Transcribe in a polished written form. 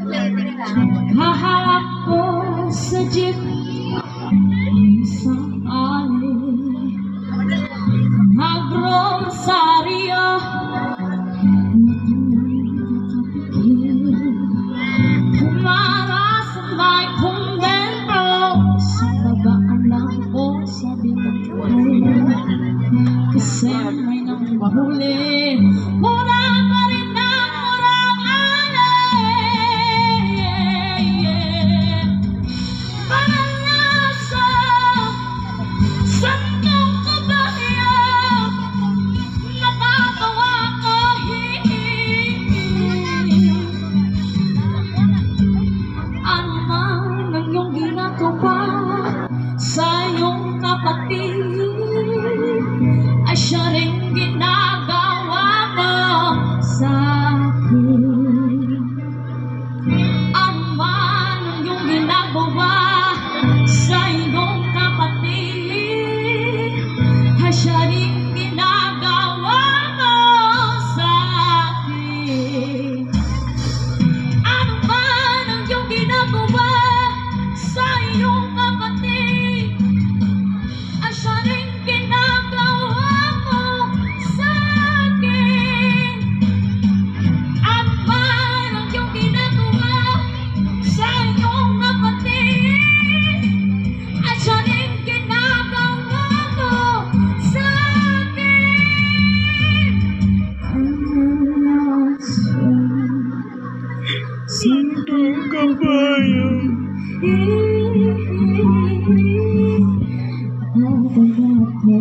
Haharap ko sa jeep isang alley, magrosaryo na kanyang nakapikil, humarap sa may kumbento, sa babaan lang ko sa binangko, kasi may nang mahuli, mura pa rin ang murang alay. Parang nasa sandong kabayo, napatawa ko ano man ang iyong ginagawa sa iyong kapatid, ay siya rin ginagawa mo sa akin. Ano man ang iyong ginagawa sa iyong kapatid, ay siya rin ginagawa mo sa akin. Ano man ang iyong ginagawa sa iyong kapatid, ay siya rin ginagawa mo sa akin. Ano man ang iyong ginagawa sa iyong kapatid, ay siya rin ginagawa mo sa akin. Sandong kabayo, napatawa ko